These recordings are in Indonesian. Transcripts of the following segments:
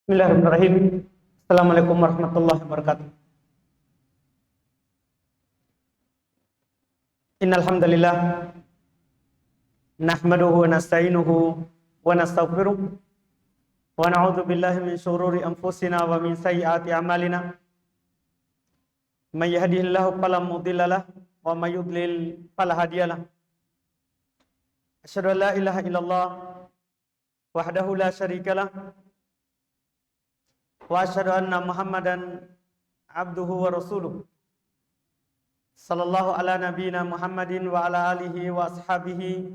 Bismillahirrahmanirrahim. Assalamualaikum warahmatullahi wabarakatuh. Innal hamdalillah nahmaduhu wa nasta'inuhu wa nastaghfiruh wa na'udzu billahi min shururi anfusina wa min sayyiati a'malina. May yahdihillahu fala mudilla lahu wa may yudlil fala hadiyalah. Asyhadu an la ilaha illallah wahdahu la syarikalah wa asyhadu anna Muhammadan abduhu wa rasuluh. Sallallahu ala nabiyina Muhammadin wa ala alihi wa ashabihi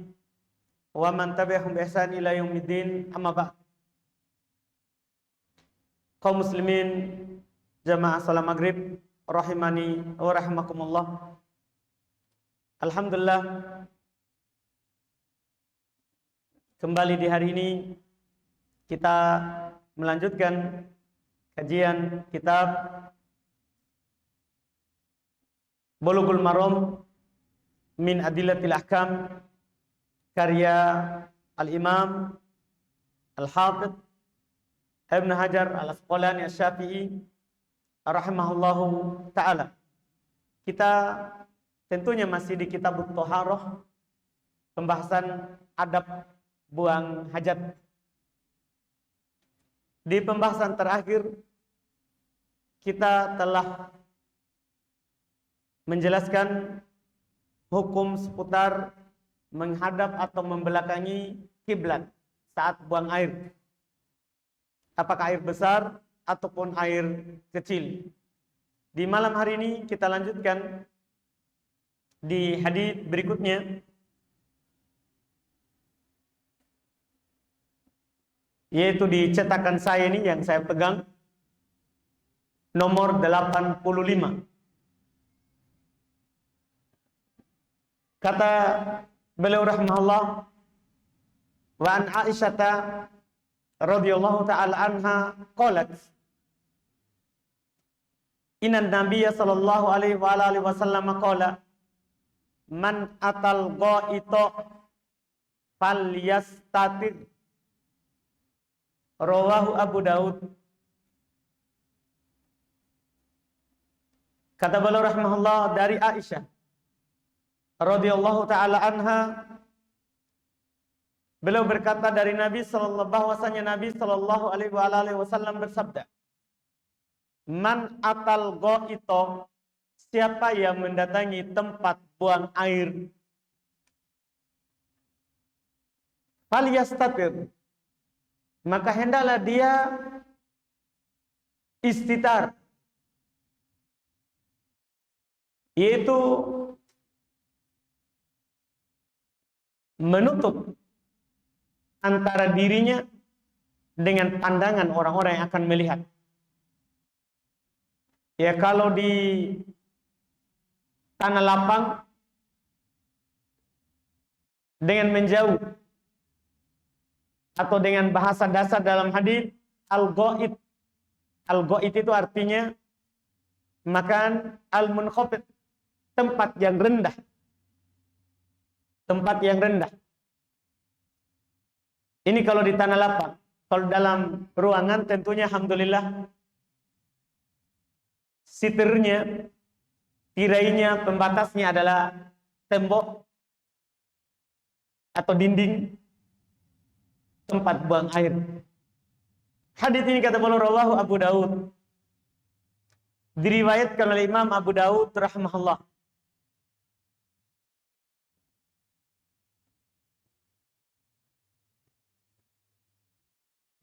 wa man tabi'ahum bi ihsan ila yaumiddin, amma ba'd. Kaum muslimin jamaah salat maghrib rahimani wa rahimakumullah. Alhamdulillah, kembali di hari ini kita melanjutkan kajian kitab Bulughul Maram min Adillatil Ahkam karya Al-Imam Al-Hafidz Ibn Hajar Al-Asqalani Asy-Syafi'i rahimahullahu ta'ala. Kita tentunya masih di kitab Thaharah, pembahasan adab buang hajat. Di pembahasan terakhir kita telah menjelaskan hukum seputar menghadap atau membelakangi kiblat saat buang air. Apakah air besar ataupun air kecil. Di malam hari ini kita lanjutkan di hadis berikutnya, yaitu di cetakan saya ini yang saya pegang, nomor 85. Kata beliau rahimahullah, wa an Aisyata radhiyallahu ta'ala anha qalat, inna nabiyya sallallahu alaihi wa alihi wasallam qala, man atal ghaita falyastatir. Rawahu Abu Daud. Kata beliau rahimahullah dari Aisyah radhiyallahu taala anha, beliau berkata dari Nabi sallallahu bahwasanya Nabi sallallahu alaihi wasallam bersabda, man atal ghaita, siapa yang mendatangi tempat buang air, falyastatir, maka hendaklah dia istitar, yaitu menutup antara dirinya dengan pandangan orang-orang yang akan melihat. Ya, kalau di tanah lapang dengan menjauh, atau dengan bahasa dasar dalam hadis al-ghaid. Al-ghaid itu artinya makan al-munkhafid, tempat yang rendah. Tempat yang rendah. Ini kalau di tanah lapang. Kalau dalam ruangan tentunya alhamdulillah sitirnya, tirainya, pembatasnya adalah tembok atau dinding tempat buang air. Hadis ini kata beliau rawahu Abu Daud, diriwayatkan oleh Imam Abu Daud rahimahullah.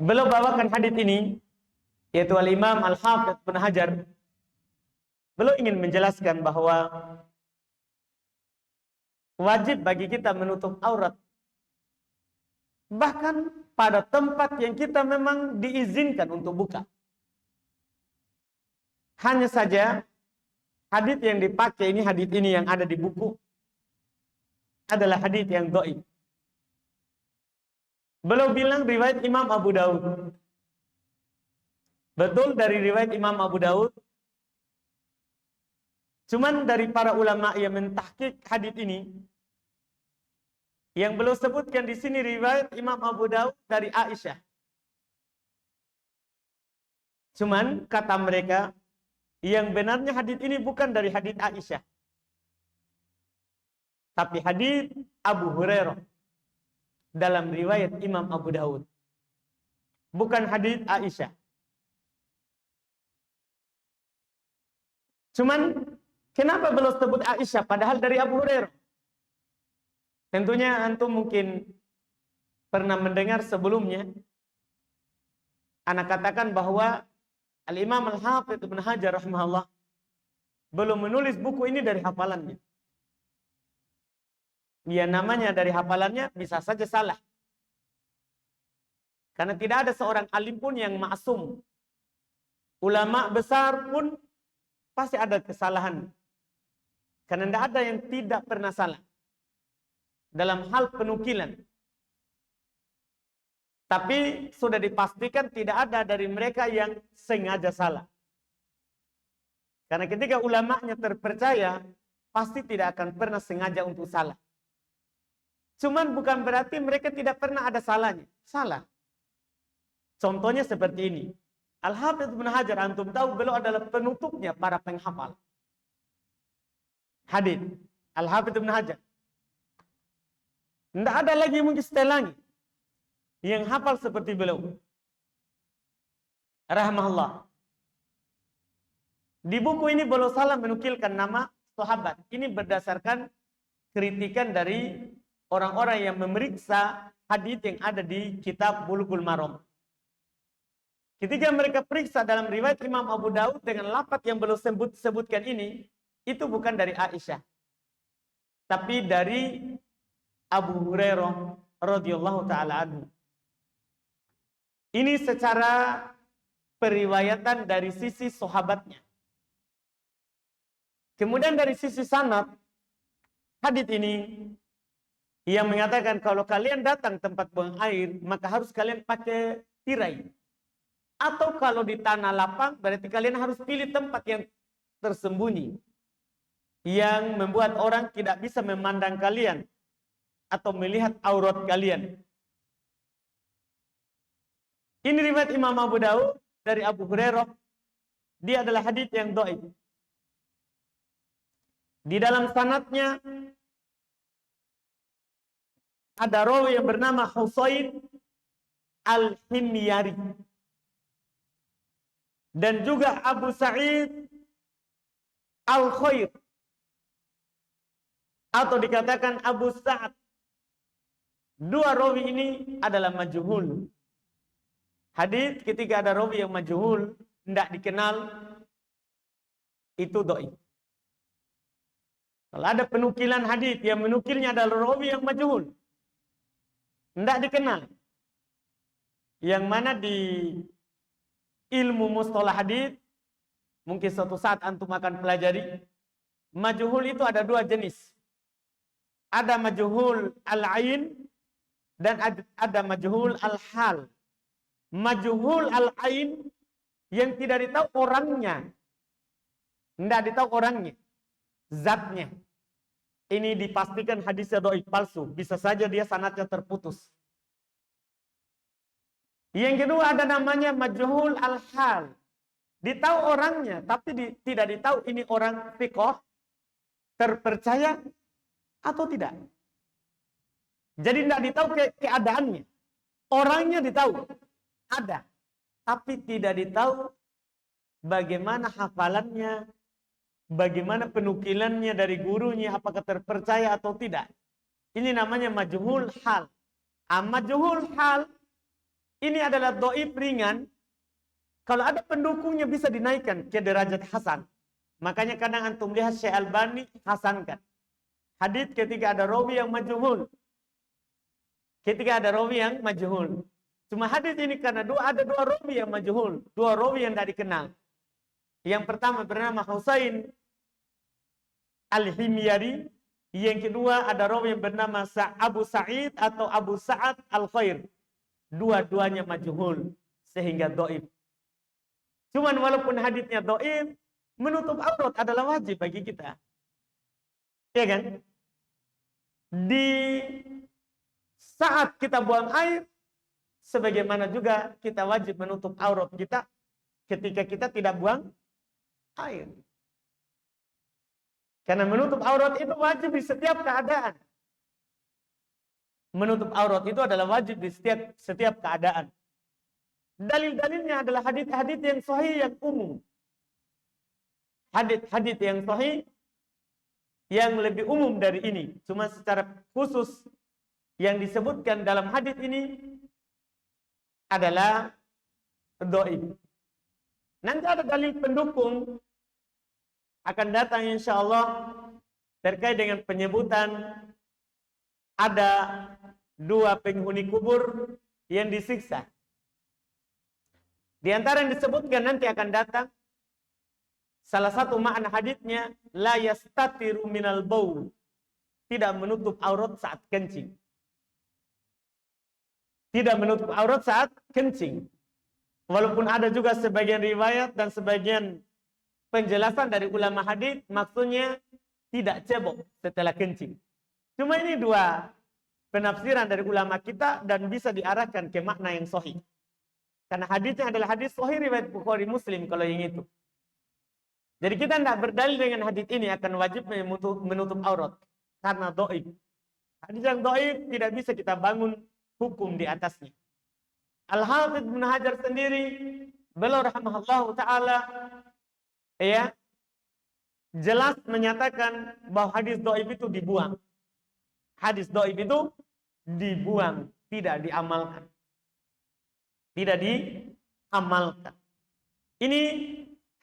Beliau bawakan hadis ini, yaitu Al-Imam Al-Hafidz Ibn Hajar. Beliau ingin menjelaskan bahwa wajib bagi kita menutup aurat, bahkan pada tempat yang kita memang diizinkan untuk buka. Hanya saja hadis yang dipakai ini, hadis ini yang ada di buku adalah hadis yang dhaif. Beliau bilang riwayat Imam Abu Daud. Betul, dari riwayat Imam Abu Daud. Cuman dari para ulama yang mentahqiq hadis ini, yang beliau sebutkan di sini riwayat Imam Abu Daud dari Aisyah. Cuman kata mereka, yang benarnya hadits ini bukan dari hadits Aisyah, tapi hadits Abu Hurairah dalam riwayat Imam Abu Daud. Bukan hadits Aisyah. Cuman kenapa belum sebut Aisyah padahal dari Abu Hurairah? Tentunya antum mungkin pernah mendengar sebelumnya anak katakan bahwa Al-Imam Al-Hafidz Ibnu Hajar rahimahullah belum menulis buku ini dari hafalannya. Ya, namanya dari hafalannya bisa saja salah. Karena tidak ada seorang alim pun yang ma'sum. Ulama besar pun pasti ada kesalahan. Karena tidak ada yang tidak pernah salah dalam hal penukilan. Tapi sudah dipastikan tidak ada dari mereka yang sengaja salah. Karena ketika ulamanya terpercaya, pasti tidak akan pernah sengaja untuk salah. Cuman bukan berarti mereka tidak pernah ada salahnya. Salah. Contohnya seperti ini. Al-Hafidz Ibnu Hajar, antum tahu beliau adalah penutupnya para penghafal hadits. Al-Hafidz Ibnu Hajar. Tidak ada lagi mungkin setelahnya yang hafal seperti beliau. Rahimahullah. Di buku ini beliau salah menukilkan nama sahabat. Ini berdasarkan kritikan dari orang-orang yang memeriksa hadits yang ada di kitab Bulughul Maram. Ketika mereka periksa dalam riwayat Imam Abu Daud dengan lafaz yang beliau sebutkan ini, itu bukan dari Aisyah, tapi dari Abu Hurairah radhiyallahu taala anhu. Ini secara periwayatan dari sisi sahabatnya. Kemudian dari sisi sanad, hadits ini yang mengatakan kalau kalian datang tempat buang air, maka harus kalian pakai tirai. Atau kalau di tanah lapang, berarti kalian harus pilih tempat yang tersembunyi, yang membuat orang tidak bisa memandang kalian atau melihat aurat kalian. Ini riwayat Imam Abu Daud dari Abu Hurairah. Dia adalah hadits yang dhaif. Di dalam sanadnya ada rawi yang bernama Husain Al-Himyari dan juga Abu Sa'id Al-Khair atau dikatakan Abu Sa'ad. Dua rawi ini adalah majhul. Hadits ketika ada rawi yang majhul, tidak dikenal, itu dhaif. Kalau ada penukilan hadits yang menukilnya adalah rawi yang majhul, tidak dikenal, yang mana di ilmu mustalah hadits, mungkin suatu saat antum akan pelajari, majhul itu ada dua jenis. Ada majhul al-ain dan ada majhul al-hal. Majhul al-ain yang tidak ditahu orangnya. Tidak ditahu orangnya, zatnya. Ini dipastikan hadisnya dhaif, palsu. Bisa saja dia sanadnya terputus. Yang kedua ada namanya majhul al-hal. Ditahu orangnya, tapi tidak ditahu ini orang thiqah, terpercaya atau tidak. Jadi tidak ditahu keadaannya. Orangnya ditahu, ada. Tapi tidak ditahu bagaimana hafalannya, bagaimana penukilannya dari gurunya, apakah terpercaya atau tidak. Ini namanya majhul hal. Majhul hal ini adalah dhaif ringan. Kalau ada pendukungnya bisa dinaikkan ke derajat hasan. Makanya kadang antum lihat Syekh Albani hasankan hadits ketika ada rawi yang majhul. Ketika ada rawi yang majhul. Cuma hadits ini karena ada dua rawi yang majhul, dua rawi yang tidak dikenal. Yang pertama bernama Husain Al-Himyari, yang kedua ada rawi yang bernama Abu Sa'id atau Abu Sa'ad Al-Khair. Dua-duanya majhul sehingga dhaif. Cuman walaupun haditsnya dhaif, menutup aurat adalah wajib bagi kita. Ya kan? Di saat kita buang air, sebagaimana juga kita wajib menutup aurat kita ketika kita tidak buang air. Karena menutup aurat itu wajib di setiap keadaan. Menutup aurat itu adalah wajib di setiap keadaan. Dalil-dalilnya adalah hadits-hadits yang sahih yang umum. Hadits yang sahih yang lebih umum dari ini. Cuma secara khusus yang disebutkan dalam hadits ini adalah dhaif. Nanti ada dalil pendukung akan datang insyaallah terkait dengan penyebutan ada 2 penghuni kubur yang disiksa. Di antara yang disebutkan nanti akan datang, salah satu makna haditsnya la yastatiru minal baul, tidak menutup aurat saat kencing. Tidak menutup aurat saat kencing. Walaupun ada juga sebagian riwayat dan sebagian penjelasan dari ulama hadis, maksudnya tidak cebok setelah kencing. Cuma ini 2 penafsiran dari ulama kita dan bisa diarahkan ke makna yang sahih. Karena hadisnya adalah hadis sahih riwayat Bukhari Muslim kalau yang itu. Jadi kita tidak berdalil dengan hadis ini akan wajib menutup aurat karena dhaif. Hadis yang dhaif tidak bisa kita bangun hukum di atasnya. Al-Hafidz Ibnu Hajar sendiri beliau rahimahullahu taala ya jelas menyatakan bahwa hadis dhaif itu dibuang. Hadis dhaif itu dibuang, tidak diamalkan. Tidak diamalkan. Ini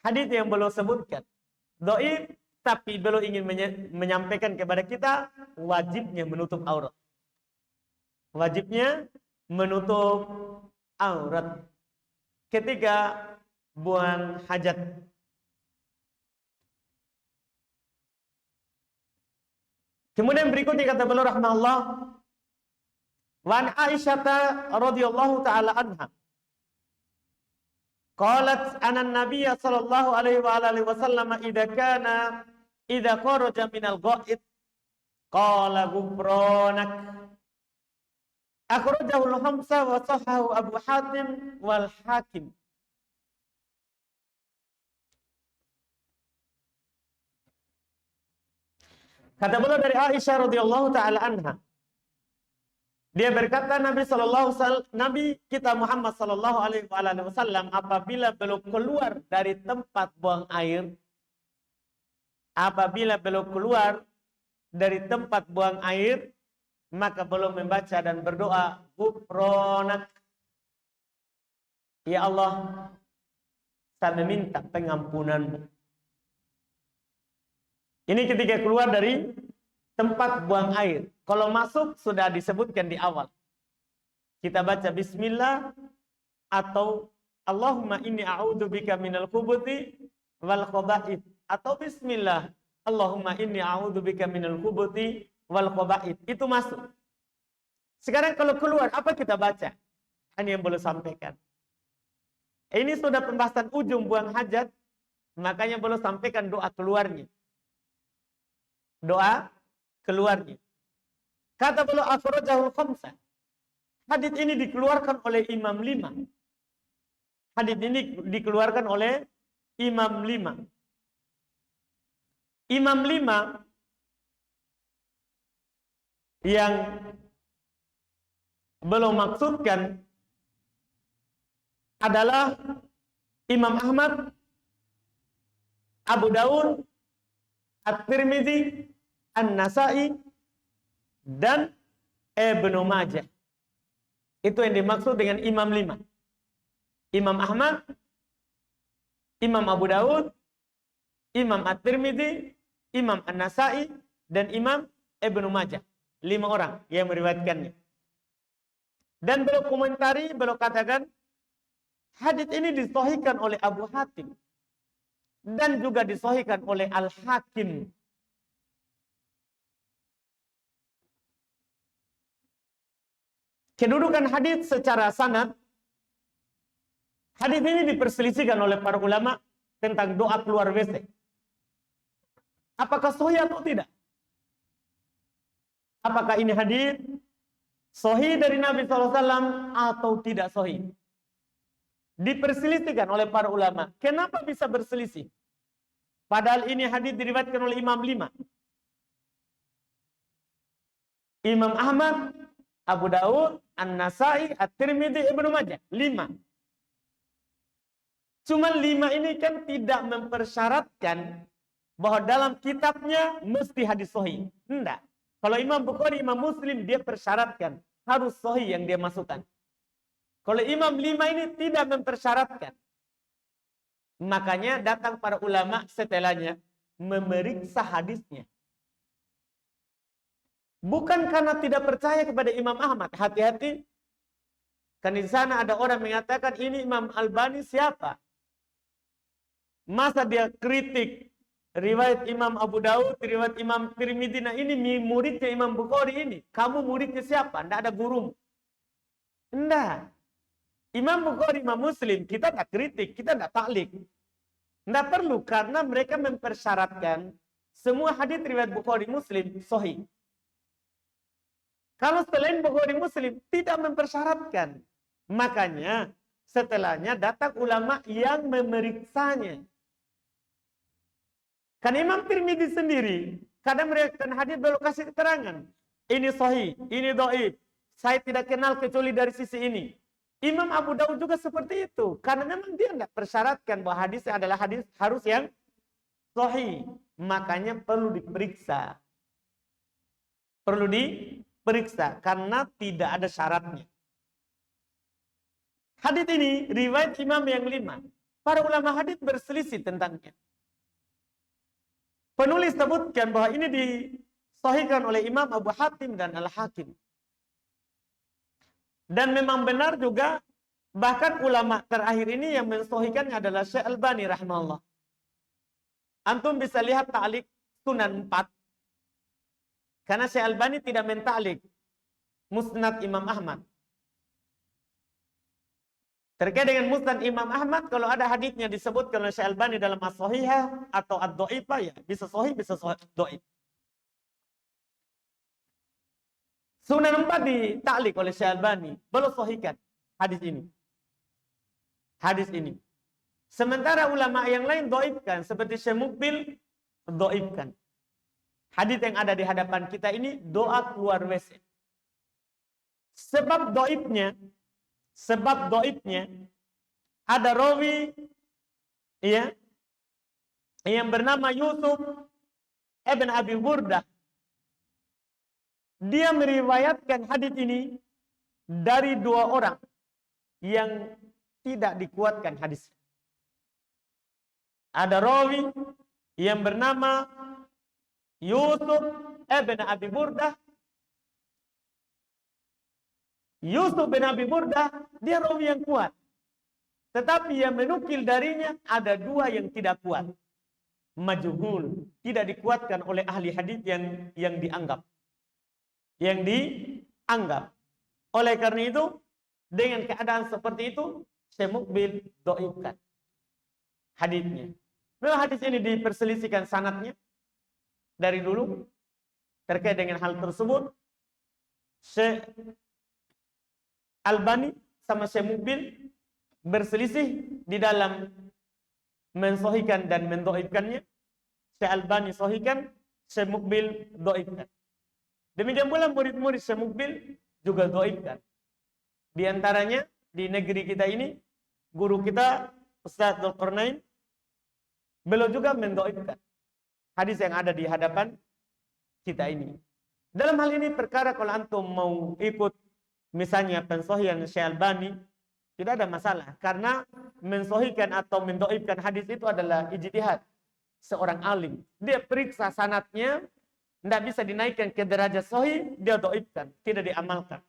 hadis yang beliau sebutkan. Dhaif tapi beliau ingin menyampaikan kepada kita wajibnya menutup aurat. Wajibnya menutup aurat ketika buang hajat. Kemudian berikutnya kata beliau rahimahullah, wa an Aisyah radhiyallahu taala anha qalat anna an-nabiy sallallahu alaihi wa alihi wasallam idza kharaja minal ghaid qala ghufranak akhrajahu al-khamsa wa sahahu Abu Hatim wal Hakim. Kata beliau dari Aisyah radhiyallahu taala anha, dia berkata Nabi kita Muhammad sallallahu alaihi wasallam apabila beliau keluar dari tempat buang air, maka beliau membaca dan berdoa, ghufranak, ya Allah, saya meminta pengampunanmu. Ini ketika keluar dari tempat buang air. Kalau masuk sudah disebutkan di awal. Kita baca bismillah atau Allahumma inni a'udzubika minal khubuthi wal khaba'ith, atau bismillah Allahumma inni a'udzubika minal khubuthi wal khaba'ith. Itu masuk. Sekarang kalau keluar apa kita baca? Ini yang boleh sampaikan. Ini sudah pembahasan ujung buang hajat, makanya boleh sampaikan doa keluarnya. Doa keluarnya. Kata beliau akhrajahul khamsah. Hadis ini dikeluarkan oleh Imam 5. Hadis ini dikeluarkan oleh Imam 5. Imam 5 yang belum maksudkan adalah Imam Ahmad, Abu Daud, At-Tirmidzi, An-Nasa'i, dan Ibnu Majah. Itu yang dimaksud dengan Imam 5. Imam Ahmad, Imam Abu Daud, Imam At-Tirmidzi, Imam An-Nasa'i, dan Imam Ibnu Majah. 5 orang yang meriwayatkannya. Dan beliau komentari, beliau katakan, hadits ini disahihkan oleh Abu Hatim dan juga disahihkan oleh Al-Hakim. Kedudukan hadits secara sanad, hadits ini diperselisihkan oleh para ulama tentang doa keluar WC. Apakah sahih atau tidak? Apakah ini hadits sahih dari Nabi SAW atau tidak sahih? diperselisihkan oleh para ulama. Kenapa bisa berselisih? Padahal ini hadis diriwayatkan oleh Imam 5. Imam Ahmad, Abu Daud, An-Nasai, At-Tirmidzi, Ibnu Majah. 5. Cuma 5 ini kan tidak mempersyaratkan bahwa dalam kitabnya mesti hadis sahih. Enggak. Kalau Imam Bukhari, Imam Muslim, dia persyaratkan harus sahih yang dia masukkan. Kalau Imam 5 ini tidak mempersyaratkan. Makanya datang para ulama setelahnya memeriksa hadisnya. Bukan karena tidak percaya kepada Imam Ahmad. Hati-hati. Kan di sana ada orang mengatakan ini Imam Albani siapa? Masa dia kritik riwayat Imam Abu Daud, riwayat Imam Tirmidzi, nah ini muridnya Imam Bukhari ini. Kamu muridnya siapa? Tidak ada guru. Tidak. Imam Bukhari, Imam Muslim, kita tidak kritik, kita tidak taklik. Tidak perlu, karena mereka mempersyaratkan semua hadis riwayat Bukhari Muslim sahih. Kalau selain Bukhari Muslim, tidak mempersyaratkan. Makanya setelahnya datang ulama yang memeriksanya. Kan Imam Tirmidzi sendiri, kadang mereka hadis belum kasih keterangan. Ini sahih, ini dhaif. Saya tidak kenal kecuali dari sisi ini. Imam Abu Daud juga seperti itu. Karena memang dia tidak persyaratkan bahwa hadisnya adalah hadis harus yang sahih. Makanya perlu diperiksa. Perlu diperiksa. Karena tidak ada syaratnya. Hadis ini, riwayat Imam yang 5. Para ulama hadis berselisih tentangnya. Penulis sebutkan bahwa ini disahihkan oleh Imam Abu Hatim dan Al-Hakim. Dan memang benar juga, bahkan ulama terakhir ini yang mensahihkannya adalah Syekh Albani rahimahullah. Antum bisa lihat ta'liq Sunan 4. Karena Syekh Albani tidak menta'liq Musnad Imam Ahmad. Terkait dengan Musnad Imam Ahmad, kalau ada hadisnya disebutkan oleh Syekh Albani dalam As-Sahihah atau Ad-Dhaifah, ya bisa sahih, bisa dhaif. Sunan 4 ditaklik oleh Syekh Albani, belum sahihkan hadis ini. Hadis ini. Sementara ulama yang lain dhaifkan, seperti Syekh Muqbil dhaifkan. Hadis yang ada di hadapan kita ini doa keluar WC. Sebab dhaifnya ada rawi ya yang bernama Yusuf ibn Abi Burdah. Dia meriwayatkan hadis ini dari 2 orang yang tidak dikuatkan hadis. Ada rawi yang bernama Yusuf ibn Abi Burdah. Yusuf bin Abi Burdah, dia rawi yang kuat. Tetapi yang menukil darinya ada 2 yang tidak kuat. Majhul, tidak dikuatkan oleh ahli hadis yang dianggap. Oleh karena itu, dengan keadaan seperti itu, Syekh Muqbil dhaifkan hadisnya. Memang hadis ini diperselisihkan sanadnya dari dulu. Terkait dengan hal tersebut, Syekh Albani sama Syekh Muqbil berselisih di dalam mensahihkan dan mendhaifkannya. Syekh Albani sahihkan, Syekh Muqbil dhaifkan. Demikian pula murid-murid Syekh Muqbil juga dhaifkan. Di antaranya di negeri kita ini, guru kita Ustaz Dzulqarnain, beliau juga mendhaifkan hadis yang ada di hadapan kita ini. Dalam hal ini perkara kalau antum mau ikut misalnya pensahihan Syekh Albani, tidak ada masalah. Karena mensahihkan atau mendhaifkan hadis itu adalah ijtihad seorang alim. Dia periksa sanadnya, tidak bisa dinaikkan ke derajat sahih, dia dhaifkan, tidak diamalkan.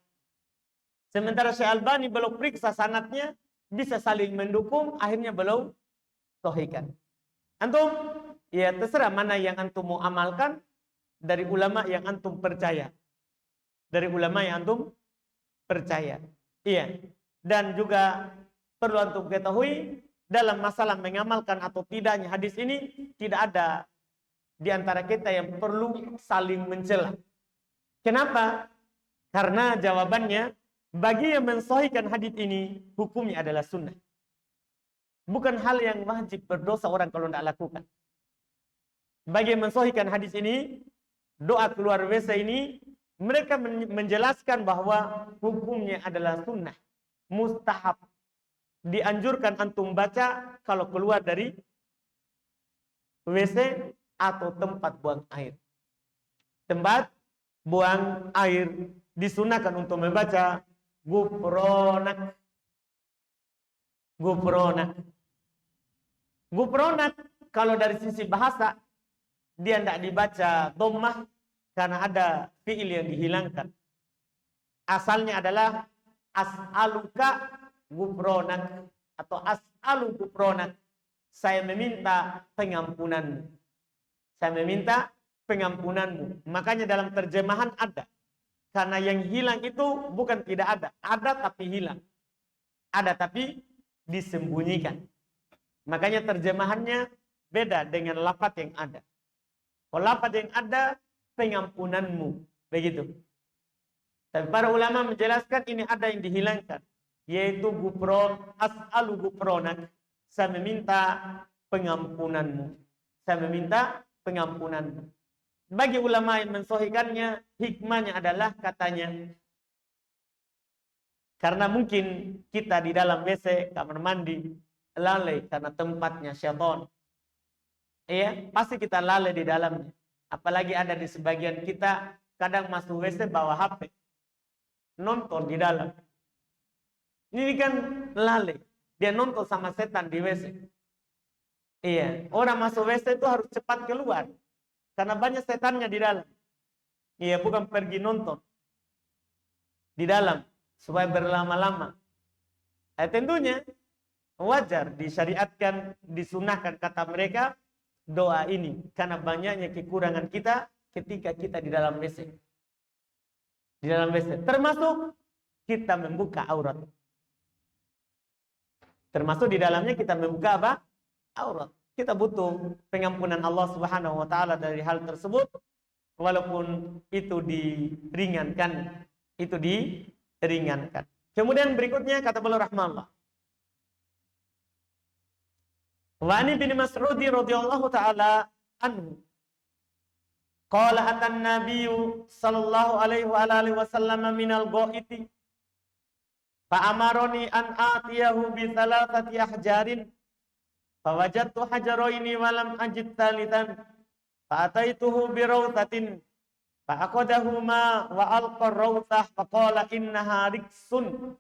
Sementara Syekh Albani belum periksa sanadnya, bisa saling mendukung, akhirnya belum sahihkan. Antum, ya terserah mana yang antum mau amalkan dari ulama yang antum percaya. Dari ulama yang antum percaya. Iya. Dan juga perlu antum ketahui, dalam masalah mengamalkan atau tidaknya hadis ini, tidak ada di antara kita yang perlu saling mencela. Kenapa? Karena jawabannya, bagi yang mensahihkan hadis ini, hukumnya adalah sunnah. Bukan hal yang wajib, berdosa orang kalau tidak lakukan. Bagi yang mensohikan hadis ini, doa keluar WC ini, mereka menjelaskan bahwa hukumnya adalah sunnah, mustahab. Dianjurkan antum baca kalau keluar dari WC atau tempat buang air. Tempat buang air disunahkan untuk membaca gufronak. Gufronak. Gufronak kalau dari sisi bahasa dia tidak dibaca dhammah karena ada fiil yang dihilangkan. Asalnya adalah as'aluka gufronak atau as'alu gufronak. Saya meminta pengampunanmu. Saya meminta pengampunanmu. Makanya dalam terjemahan ada. Karena yang hilang itu bukan tidak ada. Ada tapi hilang. Ada tapi disembunyikan. Makanya terjemahannya beda dengan lafaz yang ada. Kalau lafaz yang ada, pengampunanmu. Begitu. Tapi para ulama menjelaskan ini ada yang dihilangkan. Yaitu gufron, as'alu gufronak. Saya meminta pengampunanmu. Saya meminta pengampunanmu. Bagi ulama yang mensohikannya, hikmahnya adalah katanya, karena mungkin kita di dalam WC, kamar mandi, lalai karena tempatnya syaitan. Iya, pasti kita lalai di dalamnya. Apalagi ada di sebagian kita, kadang masuk WC bawa HP. Nonton di dalam. Ini kan lalai. Dia nonton sama setan di WC. Iya, orang masuk WC itu harus cepat keluar. Karena banyak setannya di dalam. Iya, bukan pergi nonton. Di dalam. Supaya berlama-lama. Tentunya wajar disyariatkan, disunahkan kata mereka doa ini. Karena banyaknya kekurangan kita ketika kita di dalam WC. Di dalam WC. Termasuk kita membuka aurat. Termasuk di dalamnya kita membuka apa? Aurat. Kita butuh pengampunan Allah Subhanahu wa taala dari hal tersebut walaupun itu diringankan. Itu diringankan. Kemudian berikutnya kata beliau rahmatullah. Wa ani bin Mas'ud radhiyallahu taala anhu. Qala atan nabiyyu sallallahu alaihi wa alihi wasallam minal ghaiti fa amaroni an atiyahu bi thalathati ahjarin. Fawajadtu hajaraini walam ajid talitan. Fa'ataituhu birawtatin. Fa'aqadahuma wa alqa rawtah. Faqala innaha riksun.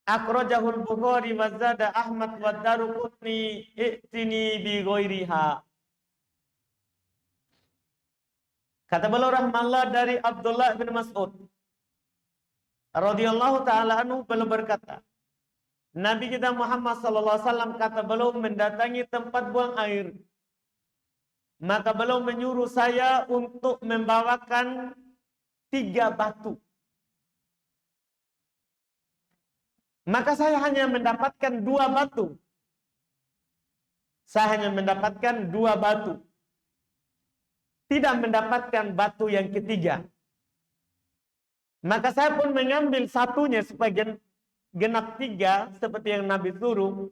Akrajahul Bukhari wa zada Ahmad wa Daruqutni i'tini bi ghairiha. Kata beliau rahmatullah dari Abdullah bin Mas'ud radhiyallahu taala anhu, beliau berkata, Nabi kita Muhammad sallallahu alaihi wasallam kata beliau mendatangi tempat buang air. Maka beliau menyuruh saya untuk membawakan 3 batu. Maka saya hanya mendapatkan 2 batu. Saya hanya mendapatkan 2 batu. Tidak mendapatkan batu yang ketiga. Maka saya pun mengambil satunya sebagian genap 3 seperti yang Nabi suruh.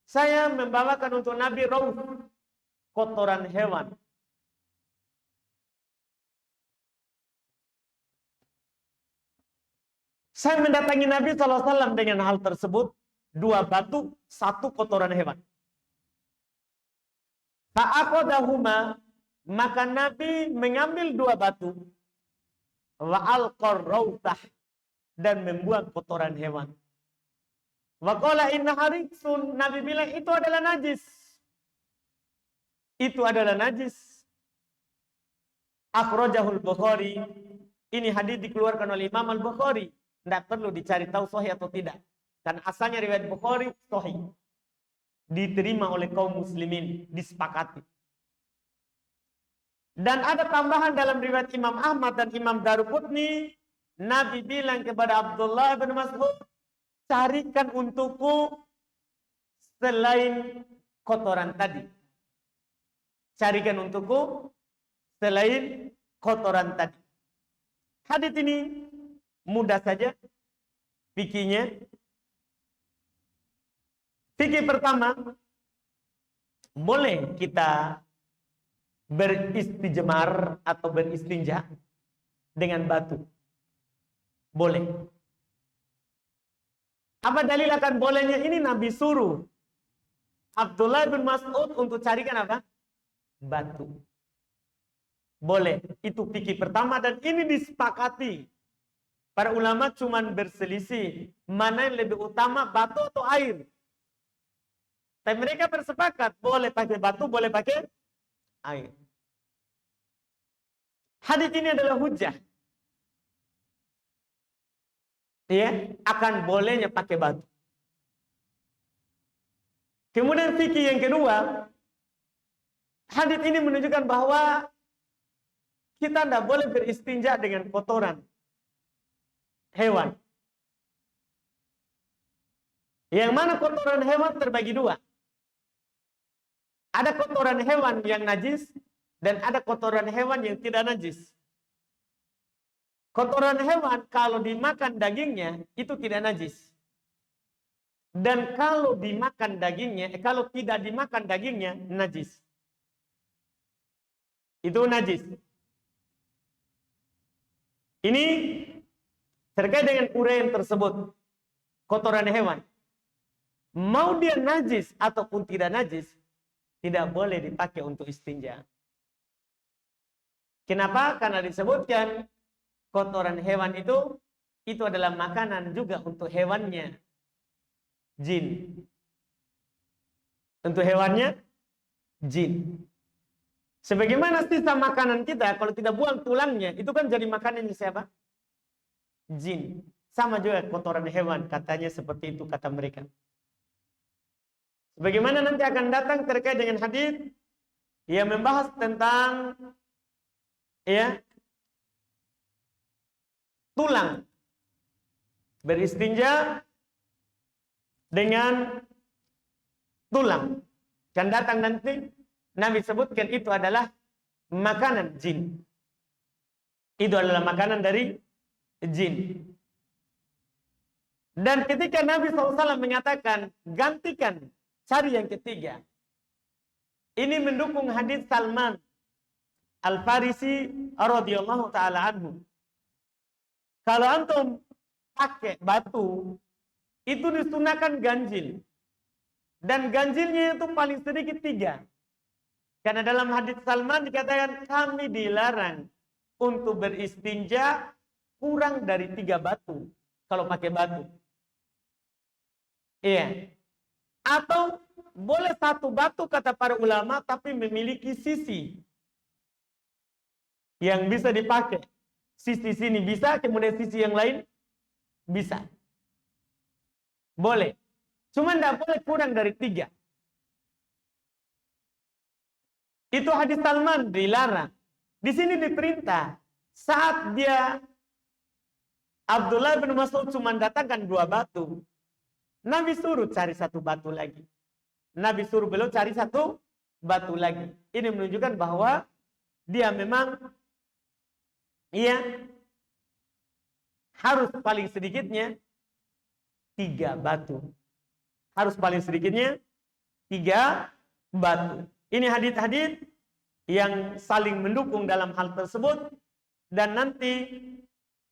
Saya membawakan untuk Nabi rauf, kotoran hewan. Saya mendatangi Nabi SAW dengan hal tersebut. 2 batu, 1 kotoran hewan. Fa'aqadahuma, maka Nabi mengambil 2 batu. Wa alqar rautah, dan membuang kotoran hewan. Wa qala innaha riksun, Nabi bilang itu adalah najis. Itu adalah najis. Akhrajahul Bukhari. Ini hadis dikeluarkan oleh Imam Al-Bukhari. Tidak perlu dicari tahu sahih atau tidak. Karena asalnya riwayat Bukhari sahih. Diterima oleh kaum muslimin, disepakati. Dan ada tambahan dalam riwayat Imam Ahmad dan Imam Daruqutni. Nabi bilang kepada Abdullah bin Mas'ud, carikan untukku selain kotoran tadi. Carikan untukku selain kotoran tadi. Hadis ini mudah saja fikihnya. Fikih pertama, boleh kita beristijmar atau beristinja dengan batu. Boleh. Apa dalil akan bolehnya ini? Nabi suruh Abdullah bin Mas'ud untuk carikan apa? Batu. Boleh. Itu fikih pertama dan ini disepakati. Para ulama cuman berselisih mana yang lebih utama, batu atau air. Tapi mereka bersepakat boleh pakai batu, boleh pakai air. Hadis ini adalah hujah. Ya, akan bolehnya pakai batu. Kemudian fikih yang kedua, hadis ini menunjukkan bahwa kita tidak boleh beristinja dengan kotoran hewan. Yang mana kotoran hewan terbagi dua. Ada kotoran hewan yang najis dan ada kotoran hewan yang tidak najis. Kotoran hewan kalau dimakan dagingnya itu tidak najis. Dan kalau dimakan dagingnya, kalau tidak dimakan dagingnya najis. Itu najis. Ini terkait dengan uraian tersebut. Kotoran hewan. Mau dia najis ataupun tidak najis, tidak boleh dipakai untuk istinja. Kenapa? Karena disebutkan kotoran hewan itu adalah makanan juga untuk hewannya. Jin. Untuk hewannya jin. Sebagaimana sisa makanan kita, kalau tidak buang tulangnya, itu kan jadi makanannya siapa? Jin. Sama juga kotoran hewan, katanya seperti itu kata mereka. Sebagaimana nanti akan datang terkait dengan hadis yang membahas tentang tulang. Beristinja dengan tulang. Akan datang nanti Nabi sebutkan itu adalah makanan jin. Itu adalah makanan dari jin. Dan ketika Nabi SAW menyatakan gantikan, cari yang ketiga. Ini mendukung hadis Salman Al-Farisi radhiyallahu taala anhu. Kalau antum pakai batu, itu disunahkan ganjil. Dan ganjilnya itu paling sedikit 3. Karena dalam hadis Salman dikatakan kami dilarang untuk beristinja kurang dari 3 batu. Kalau pakai batu. Iya. Atau boleh 1 batu kata para ulama tapi memiliki sisi yang bisa dipakai. Sisi sini bisa, kemudian sisi yang lain bisa. Boleh. Cuma tidak boleh kurang dari 3. Itu hadis Salman dilarang. Di sini diperintah. Saat dia Abdullah bin Mas'ud cuma datangkan 2 batu. Nabi suruh cari 1 batu lagi. Nabi suruh beliau cari 1 batu lagi. Ini menunjukkan bahwa dia memang harus paling sedikitnya 3 batu. Harus paling sedikitnya 3 batu. Ini hadis-hadis yang saling mendukung dalam hal tersebut. Dan nanti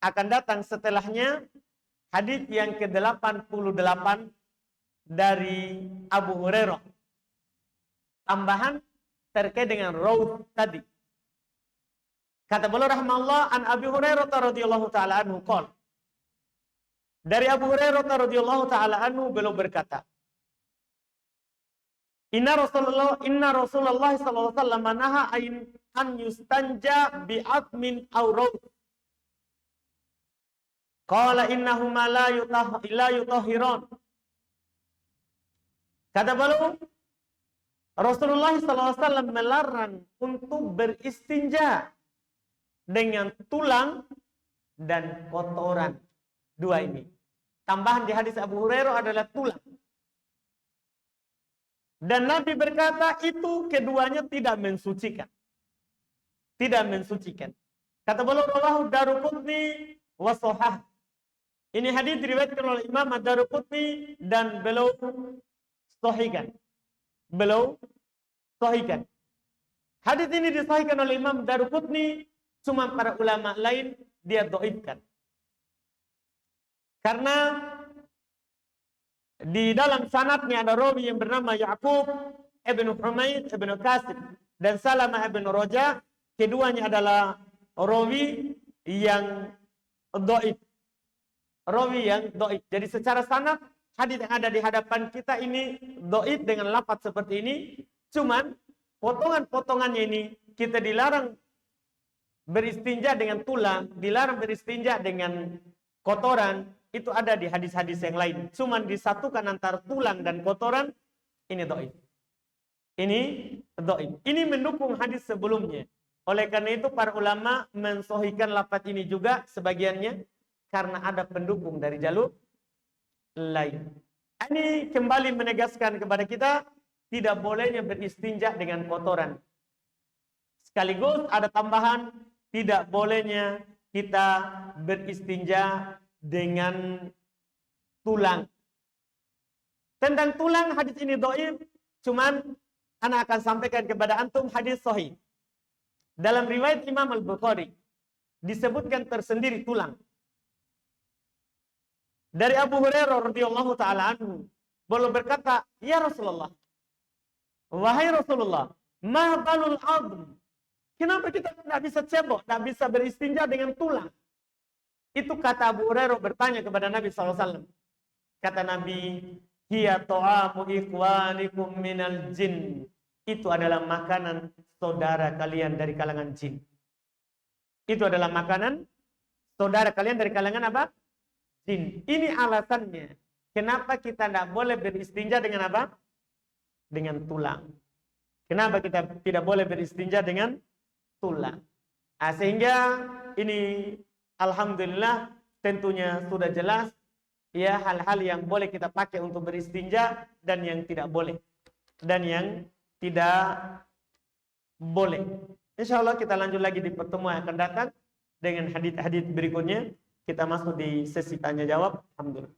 akan datang setelahnya hadis yang ke-88 dari Abu Hurairah. Tambahan terkait dengan raud tadi. Kata beliau rahimahullah an Abi Hurairah radhiyallahu taala anhu qol. Dari Abu Hurairah radhiyallahu taala anhu beliau berkata, Inna Rasulullah sallallahu alaihi wasallam naha an yustanja bi atmin aw raud. Qala innahuma la yutahhiran. Kata beliau, Rasulullah SAW melarang untuk beristinja dengan tulang dan kotoran. 2 ini. Tambahan di hadis Abu Hurairah adalah tulang. Dan Nabi berkata itu keduanya tidak mensucikan. Tidak mensucikan. Kata beliau, rawahu Daruqutni wa shahah. Ini hadis diriwayatkan oleh Imam Ad-Daruqutni dan beliau sahihkan. Beliau sahihkan. Hadis ini disahihkan oleh Imam Daruqutni, cuma para ulama lain dia dhaifkan. Karena di dalam sanadnya ada rawi yang bernama Ya'qub ibn Humaid ibn Kasib dan Salamah ibn Roja. Keduanya adalah rawi yang dhaif. Rawi yang dhaif. Jadi secara sanad hadis yang ada di hadapan kita ini dhaif dengan lafaz seperti ini. Cuman potongan-potongannya ini kita dilarang beristinja dengan tulang, dilarang beristinja dengan kotoran, itu ada di hadis-hadis yang lain. Cuman disatukan antara tulang dan kotoran, ini dhaif. Ini dhaif. Ini mendukung hadis sebelumnya. Oleh karena itu para ulama mensahihkan lafaz ini juga sebagiannya karena ada pendukung dari jalur lain. Ini kembali menegaskan kepada kita tidak bolehnya beristinja dengan kotoran. Sekaligus ada tambahan tidak bolehnya kita beristinja dengan tulang. Tentang tulang hadis ini dhaif, cuman ana akan sampaikan kepada antum hadis sahih. Dalam riwayat Imam Al-Bukhari disebutkan tersendiri tulang. Dari Abu Hurairah radhiyallahu taala anhu, beliau berkata, "Ya Rasulullah, wahai Rasulullah, ma balul adm? Kenapa kita tidak bisa cebok, tidak bisa beristinja dengan tulang?" Itu kata Abu Hurairah bertanya kepada Nabi SAW. Kata Nabi, "Hiya ta'amu ikhwanikum minal jin." Itu adalah makanan saudara kalian dari kalangan jin. Itu adalah makanan saudara kalian dari kalangan apa? Jin. Ini alasannya. Kenapa kita tidak boleh beristinja dengan apa? Dengan tulang. Kenapa kita tidak boleh beristinja dengan tulang? Nah, sehingga ini alhamdulillah tentunya sudah jelas ya hal-hal yang boleh kita pakai untuk beristinja dan yang tidak boleh. Dan yang tidak boleh. Insya Allah kita lanjut lagi di pertemuan yang akan datang dengan hadits-hadits berikutnya. Kita masuk di sesi tanya jawab. Alhamdulillah.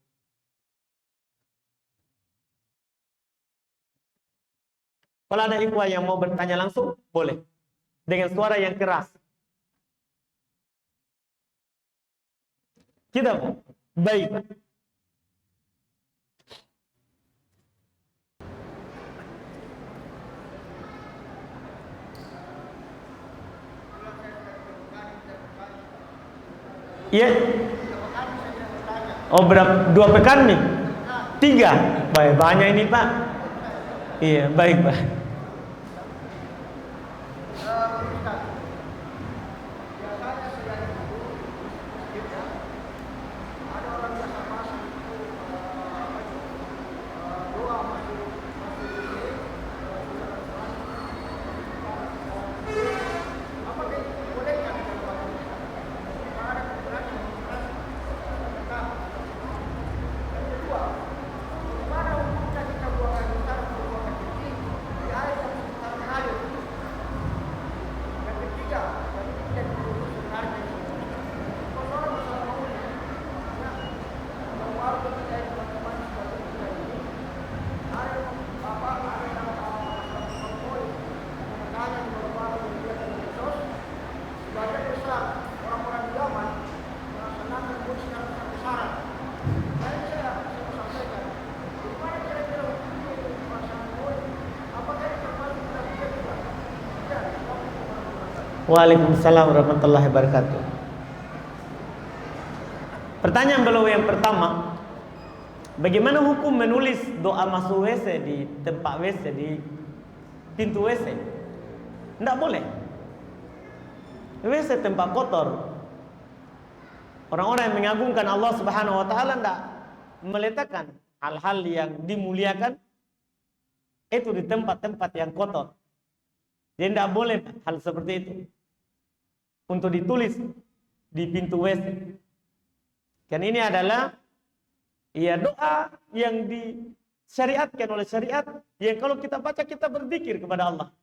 Kalau ada ikhwah yang mau bertanya langsung, boleh. Dengan suara yang keras. Kita mau. Baik. Iya. Oh, berapa? 2 pekan nih? 3. Baik, banyak ini Pak. Iya, baik Pak. Waalaikumsalam warahmatullahi wabarakatuh. Pertanyaan beliau yang pertama, bagaimana hukum menulis doa masuk WC di tempat WC, di pintu WC? Tidak boleh. WC tempat kotor. Orang-orang yang mengagungkan Allah Subhanahu wa taala tidak meletakkan hal-hal yang dimuliakan itu di tempat-tempat yang kotor. Jadi tidak boleh hal seperti itu untuk ditulis di pintu WC. Kan ini adalah ya doa yang disyariatkan oleh syariat yang kalau kita baca kita berzikir kepada Allah.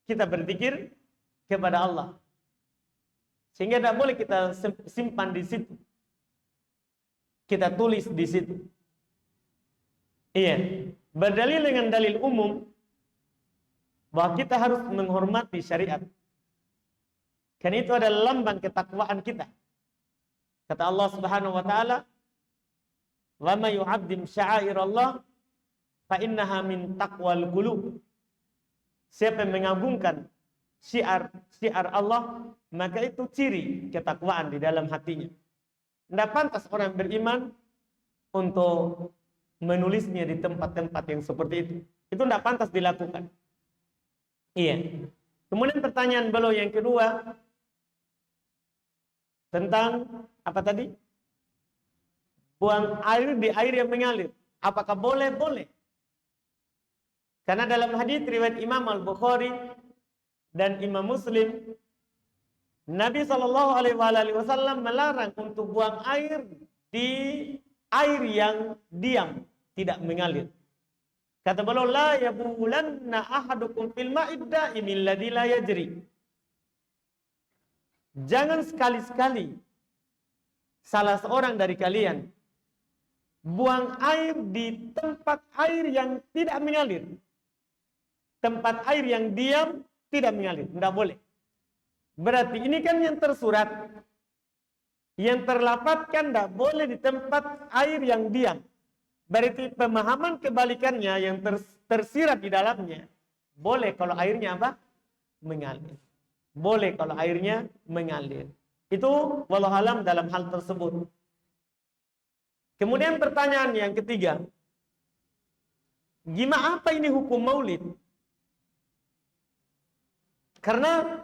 Kita berzikir kepada Allah. Sehingga tidak boleh kita simpan di situ. Kita tulis di situ. Iya. berdalil dengan dalil umum bahwa kita harus menghormati syariat. Karena itu adalah lambang ketakwaan kita. Kata Allah Subhanahu wa taala, "Wa may yu'azzim sya'airallah fa innaha min taqwal qulub." Siapa yang mengagungkan syiar Allah, maka itu ciri ketakwaan di dalam hatinya. Tidak pantas orang beriman untuk menulisnya di tempat-tempat yang seperti itu. Itu tidak pantas dilakukan. Iya. Kemudian pertanyaan beliau yang kedua tentang apa tadi? Buang air di air yang mengalir. Apakah boleh? Boleh. Karena dalam hadis riwayat Imam Al-Bukhari dan Imam Muslim, Nabi SAW melarang untuk buang air di air yang diam, tidak mengalir. Kata beliau, la yabulanna ahadukum fil ma'id da'imil ladzi la yajri. Jangan sekali-sekali salah seorang dari kalian buang air di tempat air yang tidak mengalir. Tempat air yang diam tidak mengalir, tidak boleh. Berarti ini kan yang tersurat. Yang terlafadzkan tidak boleh di tempat air yang diam. Berarti pemahaman kebalikannya yang tersirat di dalamnya. Boleh kalau airnya apa? Mengalir. Boleh kalau airnya mengalir. Itu wallahualam dalam hal tersebut. Kemudian pertanyaan yang ketiga. Gimana apa ini hukum maulid? Karena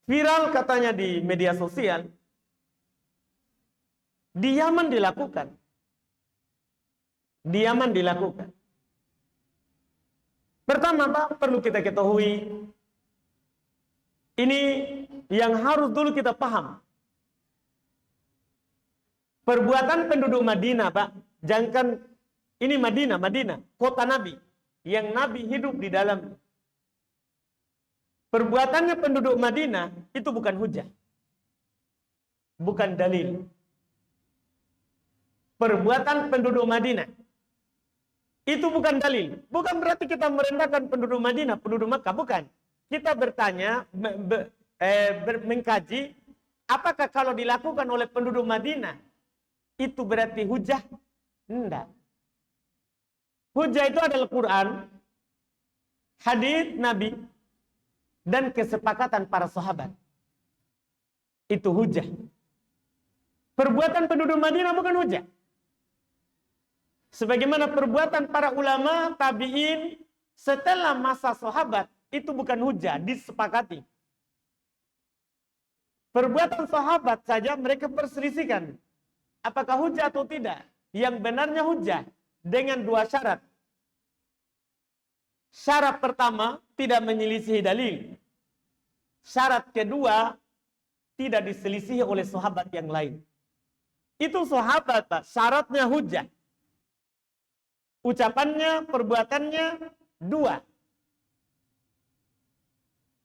viral katanya di media sosial, di Yaman dilakukan. Di Yaman dilakukan. Pertama, Pak, perlu kita ketahui, ini yang harus dulu kita paham. Perbuatan penduduk Madinah, Pak, jangan ini Madinah, kota Nabi, yang Nabi hidup di dalamnya. Perbuatannya penduduk Madinah itu bukan hujah. Bukan dalil. Perbuatan penduduk Madinah itu bukan dalil. Bukan berarti kita merendahkan penduduk Madinah, penduduk Makkah, bukan. Kita bertanya, mengkaji, apakah kalau dilakukan oleh penduduk Madinah itu berarti hujah? Tidak. Hujah itu adalah Quran, hadis Nabi, dan kesepakatan para sahabat. Itu hujah. Perbuatan penduduk Madinah bukan hujah. Sebagaimana perbuatan para ulama tabi'in setelah masa sahabat itu bukan hujah, disepakati. Perbuatan sahabat saja mereka perselisihkan apakah hujah atau tidak. Yang benarnya hujah dengan dua syarat. Syarat pertama, tidak menyelisihi dalil. Syarat kedua, tidak diselisihi oleh sahabat yang lain. Itu sahabat, Pak. Syaratnya hujah. Ucapannya, perbuatannya, dua.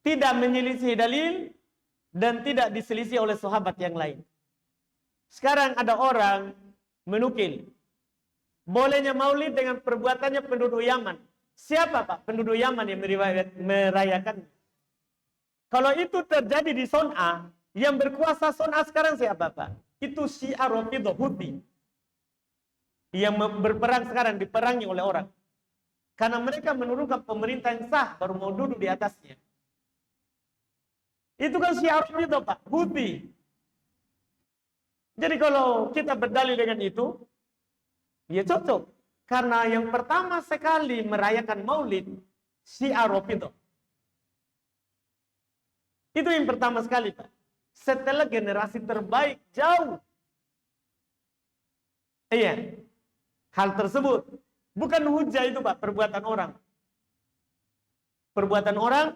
Tidak menyelisihi dalil, dan tidak diselisihi oleh sahabat yang lain. Sekarang ada orang menukil. Bolehnya maulid dengan perbuatannya penduduk Yaman. Siapa, Pak, penduduk Yaman yang merayakan? Kalau itu terjadi di Son'a, yang berkuasa Son'a sekarang siapa, Pak? Itu Syiah Rafidhah Houthi. Yang berperang sekarang, diperangi oleh orang. Karena mereka menurunkan pemerintah yang sah, baru mau duduk di atasnya. Itu kan Syiah Rafidhah, Pak, Houthi. Jadi kalau kita berdalil dengan itu, ya cocok. Karena yang pertama sekali merayakan maulid, Syiah Rafidhah. Itu yang pertama sekali, Pak. Setelah generasi terbaik jauh. Iya. Hal tersebut bukan hujah itu, Pak, perbuatan orang. Perbuatan orang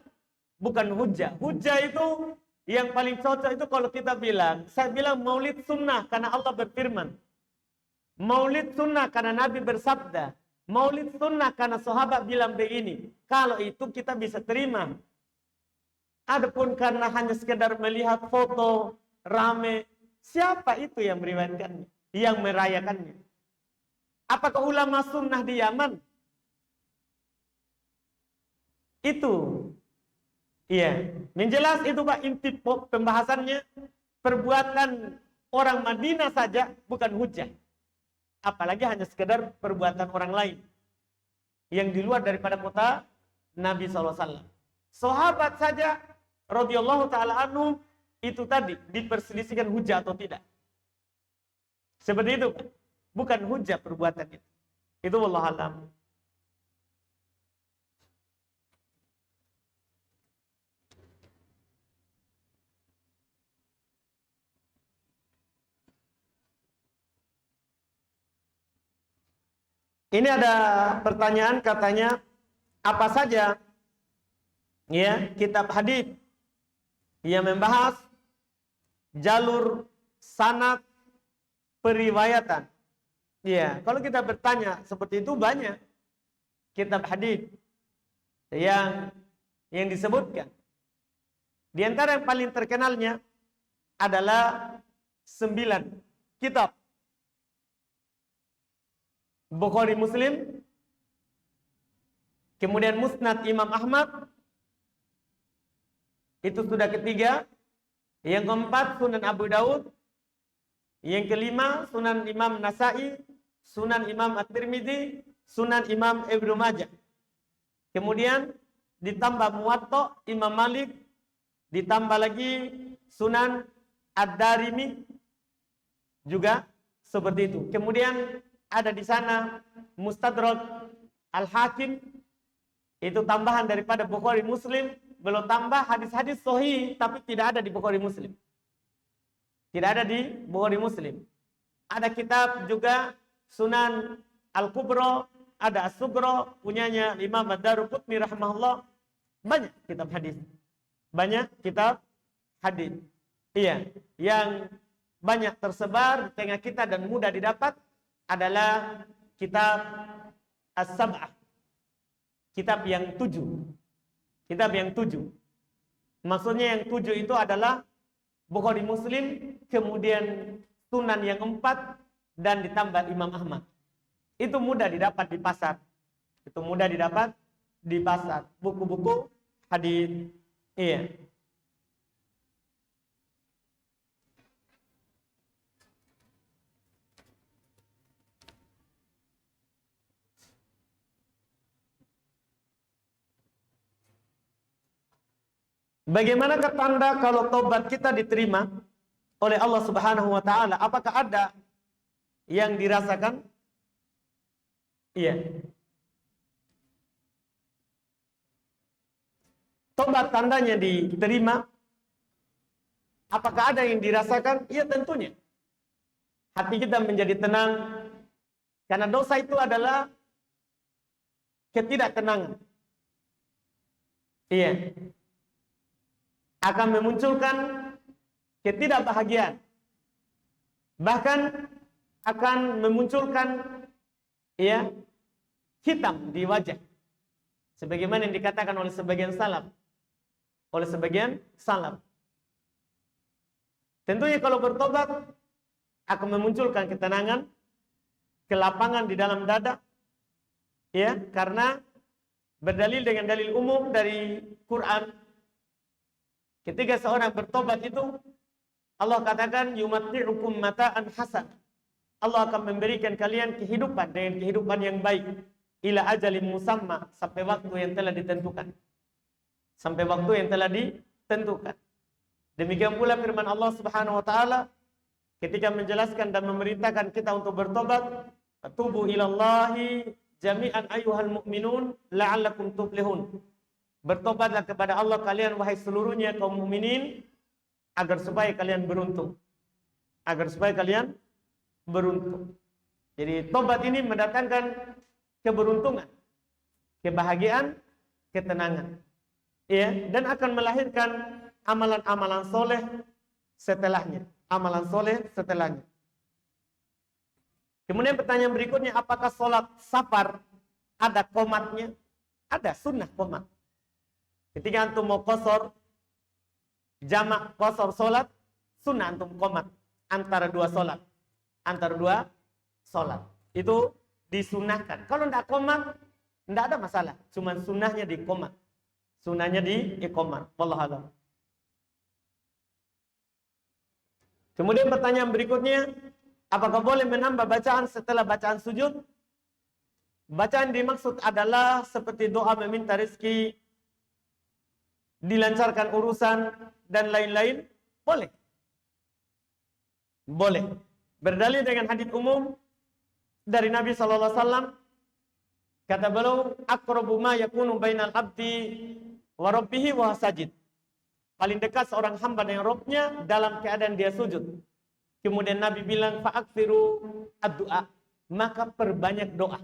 bukan hujah. Hujah itu yang paling cocok itu kalau kita bilang, saya bilang maulid sunnah karena Allah berfirman. Maulid sunnah karena Nabi bersabda. Maulid sunnah karena sahabat bilang begini. Kalau itu kita bisa terima. Adapun karena hanya sekedar melihat foto rame, siapa itu yang meriwayatkannya, yang merayakannya? Apakah ulama sunnah di Yaman? Itu. Iya. Menjelas itu Pak inti pembahasannya. Perbuatan orang Madinah saja bukan hujah. Apalagi hanya sekedar perbuatan orang lain. Yang di luar daripada kota Nabi SAW. Sahabat saja radhiyallahu ta'ala anhu itu tadi diperselisihkan hujah atau tidak. Seperti itu Pak. Bukan hujah perbuatan itu. Itu wallahu alam. Ini ada pertanyaan katanya apa saja ya kitab hadis yang membahas jalur sanad periwayatan. Ya, kalau kita bertanya seperti itu banyak kitab hadis yang disebutkan. Di antara yang paling terkenalnya adalah 9 kitab. Bukhari Muslim, kemudian Musnad Imam Ahmad, itu sudah ketiga. Yang keempat Sunan Abu Daud, yang kelima Sunan Imam Nasai, Sunan Imam At-Tirmidzi, Sunan Imam Ibnu Majah. Kemudian ditambah Muwatta Imam Malik, ditambah lagi Sunan Ad-Darimi juga seperti itu. Kemudian ada di sana Mustadrak Al-Hakim, itu tambahan daripada Bukhari Muslim, belum tambah hadis-hadis sahih tapi tidak ada di Bukhari Muslim. Tidak ada di Bukhari Muslim. Ada kitab juga Sunan Al-Kubra, ada As-Sugra punyanya Imam Ad-Daruqutni rahimahullah. Banyak kitab hadis. Banyak kitab hadis. Iya, yang banyak tersebar di tengah kita dan mudah didapat adalah kitab As-Sab'ah. Kitab yang 7. Kitab yang 7. Maksudnya yang 7 itu adalah Bukhari Muslim, kemudian Sunan yang 4, dan ditambah Imam Ahmad. Itu mudah didapat di pasar. Itu mudah didapat di pasar. Buku-buku hadis. Iya. Bagaimanakah tanda kalau tobat kita diterima oleh Allah Subhanahu wa taala? Apakah ada yang dirasakan? Iya. Tobat tandanya diterima. Apakah ada yang dirasakan? Iya tentunya. Hati kita menjadi tenang. Karena dosa itu adalah ketidaktenangan. Iya. Akan memunculkan ketidakbahagiaan. Bahkan akan memunculkan ya hitam di wajah. Sebagaimana yang dikatakan oleh sebagian salaf. Oleh sebagian salaf. Tentunya kalau bertobat akan memunculkan ketenangan, kelapangan di dalam dada. Ya, karena berdalil dengan dalil umum dari Quran. Ketika seorang bertobat itu, Allah katakan yumatti'ukum mata'an hasan. Allah akan memberikan kalian kehidupan dengan kehidupan yang baik. Ila ajalin musamma, sampai waktu yang telah ditentukan. Sampai waktu yang telah ditentukan. Demikian pula firman Allah Subhanahu wa taala ketika menjelaskan dan memerintahkan kita untuk bertobat, "Tubu ilallahi jami'an ayyuhal mu'minun la'allakum tuflihun." Bertobatlah kepada Allah kalian wahai seluruhnya kaum mukminin agar supaya kalian beruntung. Agar supaya kalian beruntung. Jadi tobat ini mendatangkan keberuntungan, kebahagiaan, ketenangan. Ya, dan akan melahirkan amalan-amalan soleh setelahnya. Amalan soleh setelahnya. Kemudian pertanyaan berikutnya, apakah sholat safar ada qomatnya? Ada sunnah qomat. Ketika antum mau qasar, jamak qasar sholat, sunnah antum qomat antara dua sholat. Antara dua sholat. Itu disunahkan. Kalau tidak qomat, tidak ada masalah. Cuma sunnahnya di qomat. Sunnahnya di iqamah. Wallahu a'lam. Kemudian pertanyaan berikutnya, apakah boleh menambah bacaan setelah bacaan sujud? Bacaan dimaksud adalah seperti doa meminta rezeki, dilancarkan urusan, dan lain-lain. Boleh. Boleh. Berdalil dengan hadits umum dari Nabi SAW. Kata beliau, aqrabu ma yakunu bainal abdi wa rabbihi wa sajid. Paling dekat seorang hamba dengan Rabbnya dalam keadaan dia sujud. Kemudian Nabi bilang, fa'akfiru ad-du'a. Maka perbanyak doa.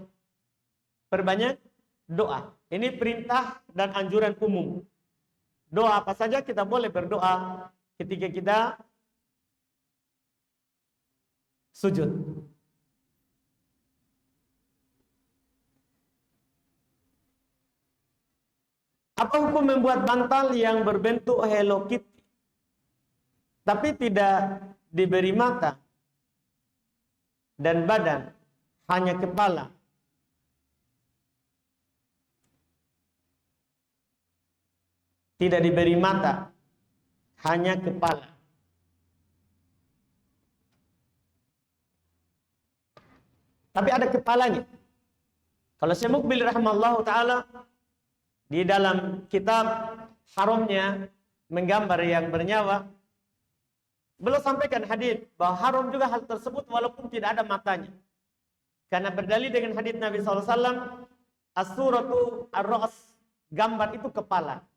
Perbanyak doa. Ini perintah dan anjuran umum. Doa apa saja kita boleh berdoa ketika kita sujud. Apa hukum membuat bantal yang berbentuk Hello Kitty tapi tidak diberi mata dan badan, hanya kepala? Tidak diberi mata, hanya kepala. Tapi ada kepalanya. Kalau Syekh Mukbil rahimahullah ta'ala di dalam kitab haramnya menggambar yang bernyawa, beliau sampaikan hadis bahwa haram juga hal tersebut walaupun tidak ada matanya. Karena berdalil dengan hadis Nabi SAW, as-suratu ar-ra's, gambar itu kepala.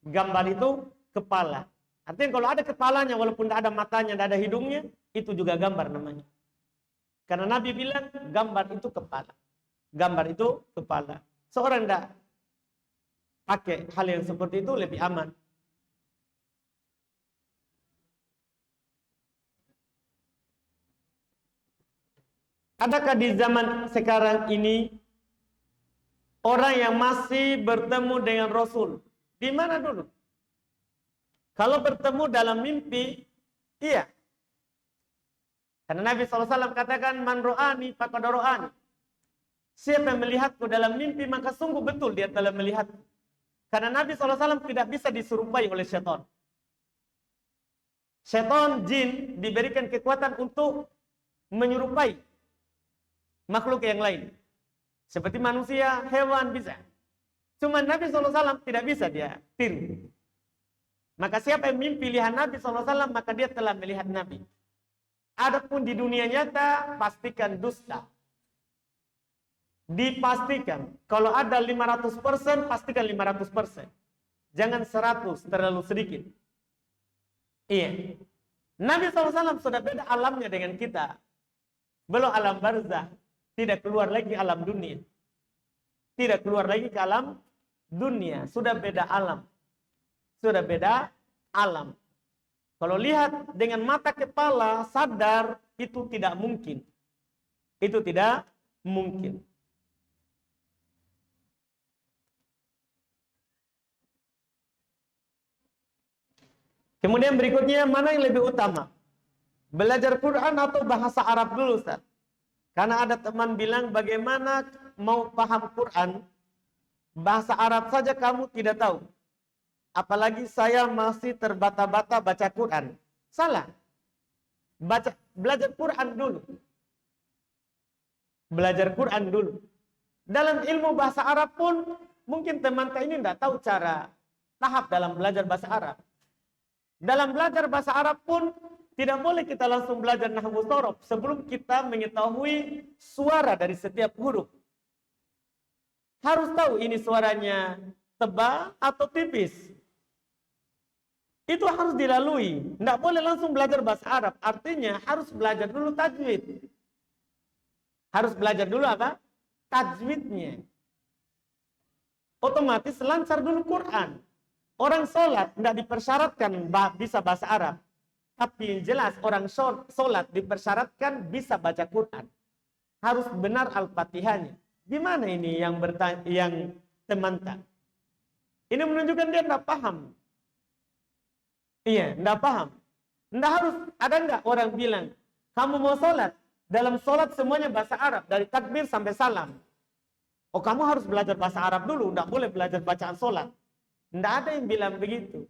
Gambar itu kepala. Artinya kalau ada kepalanya walaupun tidak ada matanya, tidak ada hidungnya, itu juga gambar namanya. Karena Nabi bilang gambar itu kepala. Gambar itu kepala. Seorang tidak pakai hal yang seperti itu lebih aman. Adakah di zaman sekarang ini orang yang masih bertemu dengan Rasul? Di mana dulu? Kalau bertemu dalam mimpi, iya. Karena Nabi SAW katakan, man ro'ani faqad ro'ani. Siapa yang melihatku dalam mimpi, maka sungguh betul dia telah melihatku. Karena Nabi SAW tidak bisa diserupai oleh syaitan. Syaitan, jin, diberikan kekuatan untuk menyerupai makhluk yang lain. Seperti manusia, hewan bisa. Cuma Nabi SAW tidak bisa dia tiru. Maka siapa yang mimpi lihat Nabi SAW, maka dia telah melihat Nabi. Adapun di dunia nyata, pastikan dusta. Dipastikan. Kalau ada 500%, pastikan 500%. Jangan 100, terlalu sedikit. Iya. Nabi SAW sudah beda alamnya dengan kita. Belum alam barzah. Tidak keluar lagi alam dunia. Tidak keluar lagi ke alam dunia. Sudah beda alam. Sudah beda alam. Kalau lihat dengan mata kepala, sadar, itu tidak mungkin. Itu tidak mungkin. Kemudian berikutnya, mana yang lebih utama? Belajar Quran atau bahasa Arab dulu, Ustaz? Karena ada teman bilang, bagaimana mau paham Quran, bahasa Arab saja kamu tidak tahu. Apalagi saya masih terbata-bata baca Quran. Salah. Belajar Quran dulu. Belajar Quran dulu. Dalam ilmu bahasa Arab pun, mungkin teman ini tidak tahu cara tahap dalam belajar bahasa Arab. Dalam belajar bahasa Arab pun, tidak boleh kita langsung belajar nahwu sorof sebelum kita mengetahui suara dari setiap huruf. Harus tahu ini suaranya tebal atau tipis. Itu harus dilalui. Tidak boleh langsung belajar bahasa Arab. Artinya harus belajar dulu tajwid. Harus belajar dulu apa? Tajwidnya. Otomatis lancar dulu Quran. Orang sholat tidak dipersyaratkan bisa bahasa Arab. Tapi yang jelas orang sholat dipersyaratkan bisa baca Quran. Harus benar Al-Fatihahnya. Di mana ini yang teman tak? Ini menunjukkan dia tidak paham. Iya, tidak paham. Tidak harus, ada enggak orang bilang, kamu mau sholat, dalam sholat semuanya bahasa Arab, dari takbir sampai salam. Oh, kamu harus belajar bahasa Arab dulu, tidak boleh belajar bacaan sholat. Tidak ada yang bilang begitu.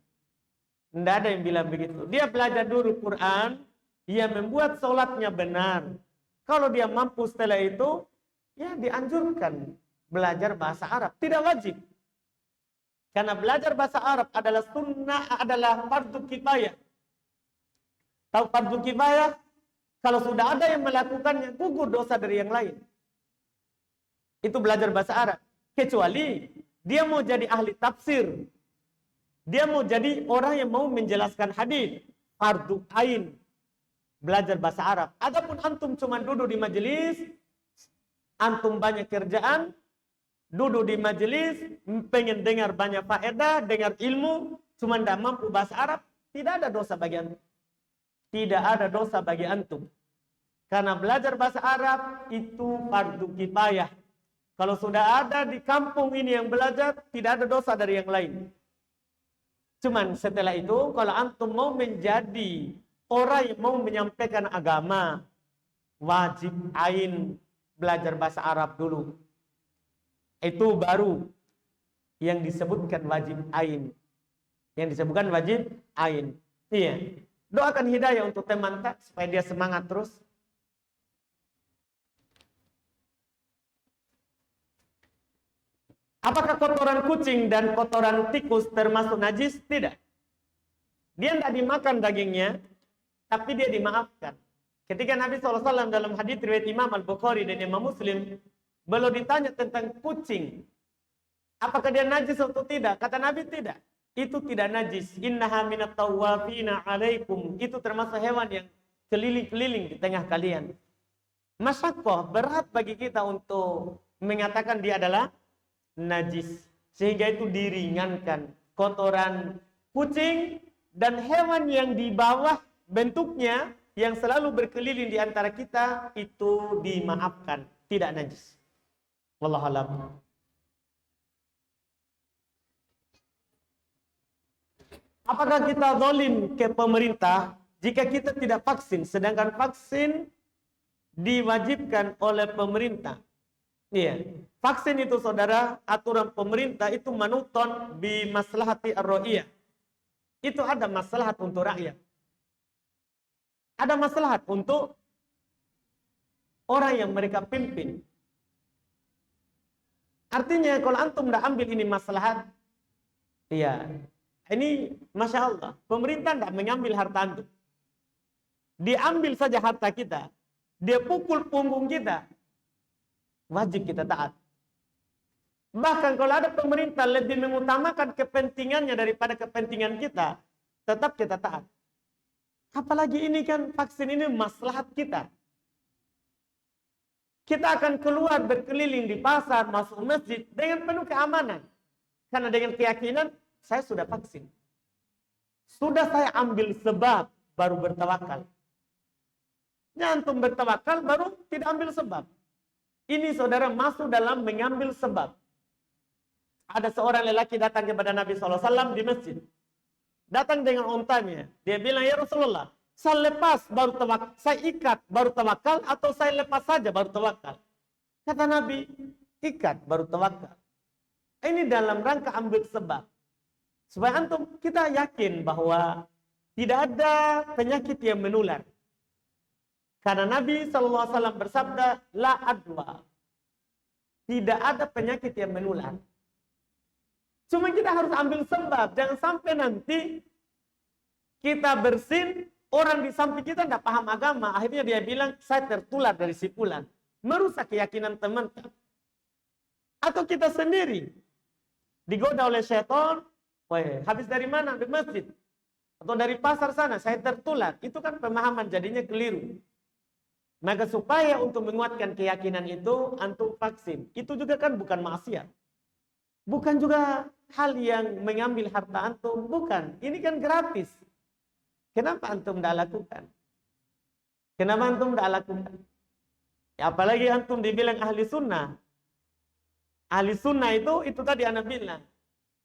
Tidak ada yang bilang begitu. Dia belajar dulu Quran, dia membuat sholatnya benar. Kalau dia mampu setelah itu, ya dianjurkan belajar bahasa Arab. Tidak wajib. Karena belajar bahasa Arab adalah sunnah, adalah fardu kifayah. Tahu fardu kifayah? Kalau sudah ada yang melakukannya, gugur dosa dari yang lain. Itu belajar bahasa Arab. Kecuali dia mau jadi ahli tafsir. Dia mau jadi orang yang mau menjelaskan hadis. Fardu ain. Belajar bahasa Arab. Adapun antum cuma duduk di majelis, antum banyak kerjaan, duduk di majelis, pengen dengar banyak faedah, dengar ilmu, cuma tidak mampu bahasa Arab, tidak ada dosa bagi antum. Tidak ada dosa bagi antum. Karena belajar bahasa Arab itu fardu kifayah. Kalau sudah ada di kampung ini yang belajar, tidak ada dosa dari yang lain. Cuman setelah itu, kalau antum mau menjadi orang yang mau menyampaikan agama, wajib ain belajar bahasa Arab dulu. Itu baru yang disebutkan wajib ain. Yang disebutkan wajib ain. Iya. Doakan hidayah untuk teman tak supaya dia semangat terus. Apakah kotoran kucing dan kotoran tikus termasuk najis? Tidak. Dia tidak dimakan dagingnya, tapi dia dimaafkan. Ketika Nabi SAW dalam hadis riwayat Imam Al-Bukhari dan Imam Muslim, beliau ditanya tentang kucing. Apakah dia najis atau tidak? Kata Nabi tidak. Itu tidak najis. Innaha minat tawafina alaikum. Itu termasuk hewan yang keliling-keliling di tengah kalian. Masyakoh berat bagi kita untuk mengatakan dia adalah najis. Sehingga itu diringankan. Kotoran kucing dan hewan yang di bawah bentuknya yang selalu berkeliling di antara kita itu dimaafkan. Tidak najis. Wallahu a'lam. Apakah kita zalim ke pemerintah jika kita tidak vaksin, sedangkan vaksin diwajibkan oleh pemerintah? Iya, vaksin itu saudara, aturan pemerintah itu manuton bi maslahati ar-ra'iyah. Itu ada maslahat untuk rakyat. Ada maslahat untuk orang yang mereka pimpin. Artinya kalau antum tidak ambil ini maslahat, iya, ini Masya Allah, pemerintah tidak mengambil harta antum. Diambil saja harta kita, dia pukul punggung kita, wajib kita taat. Bahkan kalau ada pemerintah lebih mengutamakan kepentingannya daripada kepentingan kita, tetap kita taat. Apalagi ini kan vaksin ini maslahat kita. Kita akan keluar berkeliling di pasar, masuk masjid dengan penuh keamanan. Karena dengan keyakinan, saya sudah vaksin. Sudah saya ambil sebab, baru bertawakal. Jangan bertawakal, baru tidak ambil sebab. Ini saudara masuk dalam mengambil sebab. Ada seorang lelaki datang kepada Nabi SAW di masjid. Datang dengan ontanya. Dia bilang, ya Rasulullah, saya lepas baru tawakal, saya ikat baru tawakal, atau saya lepas saja baru tawakal. Kata Nabi, ikat baru tawakal. Ini dalam rangka ambil sebab. Supaya antum kita yakin bahwa tidak ada penyakit yang menular. Karena Nabi SAW bersabda, la adwa. Tidak ada penyakit yang menular. Cuma kita harus ambil sebab. Jangan sampai nanti kita bersin, orang di samping kita tidak paham agama. Akhirnya dia bilang, saya tertular dari si fulan. Merusak keyakinan teman. Atau kita sendiri digoda oleh syaitan. Wah, habis dari mana? Di masjid. Atau dari pasar sana, saya tertular. Itu kan pemahaman jadinya keliru. Maka supaya untuk menguatkan keyakinan itu, antum vaksin. Itu juga kan bukan maksiat. Bukan juga hal yang mengambil harta antum. Bukan. Ini kan gratis. Kenapa antum tidak lakukan? Kenapa antum tidak lakukan? Ya, apalagi antum dibilang ahli sunnah. Ahli sunnah itu tadi anak bilang.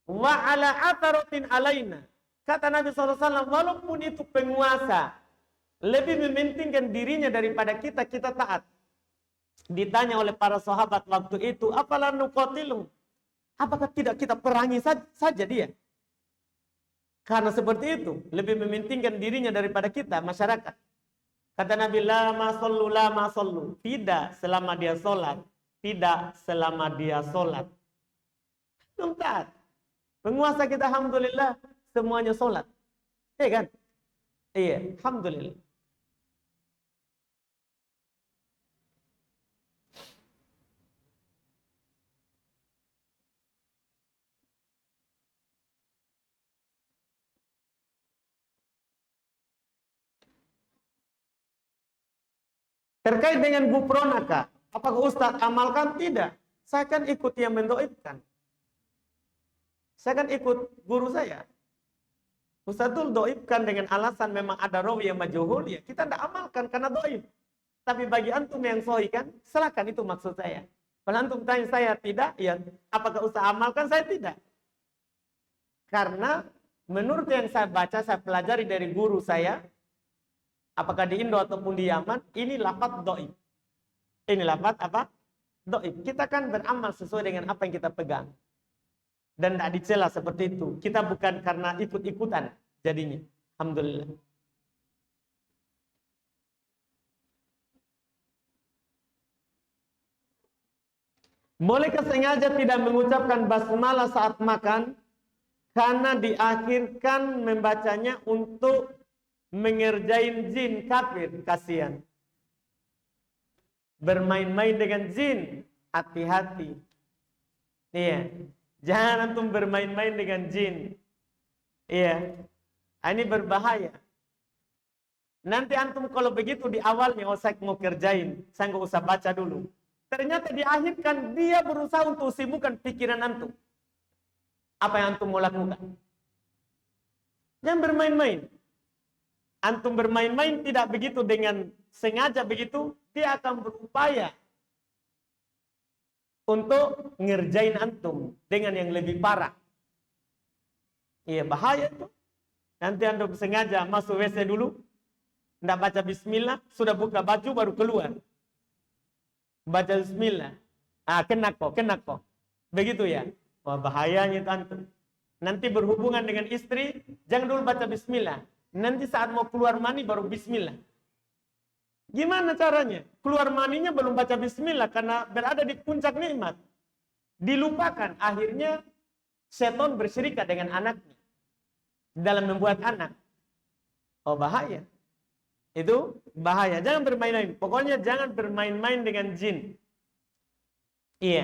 Wa ala atharotin alaina. Kata Nabi SAW, walaupun itu penguasa lebih mementingkan dirinya daripada kita taat. Ditanya oleh para sahabat waktu itu, apalah nuqatilu? Apakah tidak kita perangi saja dia? Karena seperti itu, lebih mementingkan dirinya daripada kita, masyarakat. Kata Nabi, la masallu. Tidak selama dia sholat. Tidak selama dia sholat. Belum taat. Penguasa kita, alhamdulillah, semuanya sholat. Iya kan? Iya, alhamdulillah. Terkait dengan gufronaka, apakah Ustaz amalkan? Tidak. Saya kan ikut yang mendoibkan. Saya kan ikut guru saya. Ustadzul doibkan dengan alasan memang ada rawi yang majhul, ya kita tidak amalkan karena doib. Tapi bagi antum yang sahih kan, silakan, itu maksud saya. Kalau antum tanya saya tidak, ya apakah Ustaz amalkan? Saya tidak. Karena menurut yang saya baca, saya pelajari dari guru saya, apakah di Indo ataupun di Yaman, ini lafaz doib. Ini lafaz apa? Doib. Kita kan beramal sesuai dengan apa yang kita pegang. Dan tidak dicela seperti itu. Kita bukan karena ikut-ikutan jadinya. Alhamdulillah. Bolehkah sengaja tidak mengucapkan basmalah saat makan? Karena diakhirkan membacanya untuk mengerjain jin kafir. Kasihan. Bermain-main dengan jin. Hati-hati. Iya. Jangan antum bermain-main dengan jin. Iya. Ini berbahaya. Nanti antum kalau begitu di awalnya, saya mau kerjain, saya nggak usah baca dulu. Ternyata di akhir kan dia berusaha untuk sibukkan pikiran antum. Apa yang antum mau lakukan? Jangan bermain-main. Antum bermain-main tidak begitu dengan sengaja begitu, dia akan berupaya untuk ngerjain antum dengan yang lebih parah. Iya, bahaya tuh. Nanti antum sengaja masuk WC dulu, tidak baca bismillah, sudah buka baju baru keluar. Baca bismillah. Kena kok. Begitu ya. Wah, bahayanya itu antum. Nanti berhubungan dengan istri, jangan dulu baca bismillah. Nanti saat mau keluar mani baru bismillah. Gimana caranya? Keluar maninya belum baca bismillah karena berada di puncak nikmat. Dilupakan. Akhirnya setan berserikat dengan anaknya dalam membuat anak. Oh, bahaya. Itu bahaya. Jangan bermain-main. Pokoknya jangan bermain-main dengan jin. Iya.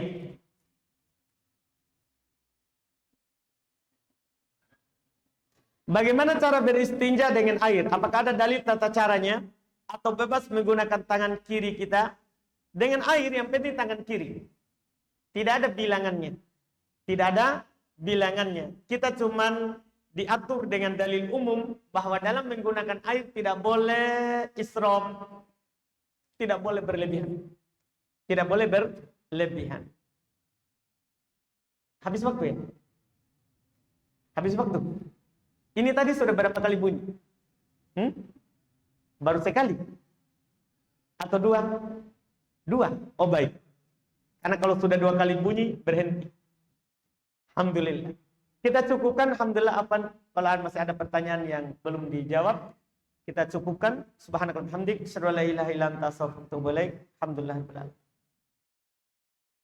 Bagaimana cara beristinja dengan air? Apakah ada dalil tata caranya? Atau bebas menggunakan tangan kiri kita dengan air, yang penting tangan kiri. Tidak ada bilangannya. Tidak ada bilangannya. Kita cuman diatur dengan dalil umum bahwa dalam menggunakan air tidak boleh israf, tidak boleh berlebihan. Tidak boleh berlebihan. Habis waktu ya? Habis waktu. Ini tadi sudah berapa kali bunyi? Baru sekali? Atau dua? Dua? Oh, baik. Karena kalau sudah 2 kali bunyi, berhenti. Alhamdulillah. Kita cukupkan, alhamdulillah. Kalau masih ada pertanyaan yang belum dijawab, kita cukupkan. Subhanakallahumma wa bihamdik, asyhadu an la ilaha illa anta, astaghfiruka wa atubu ilaik. Alhamdulillah.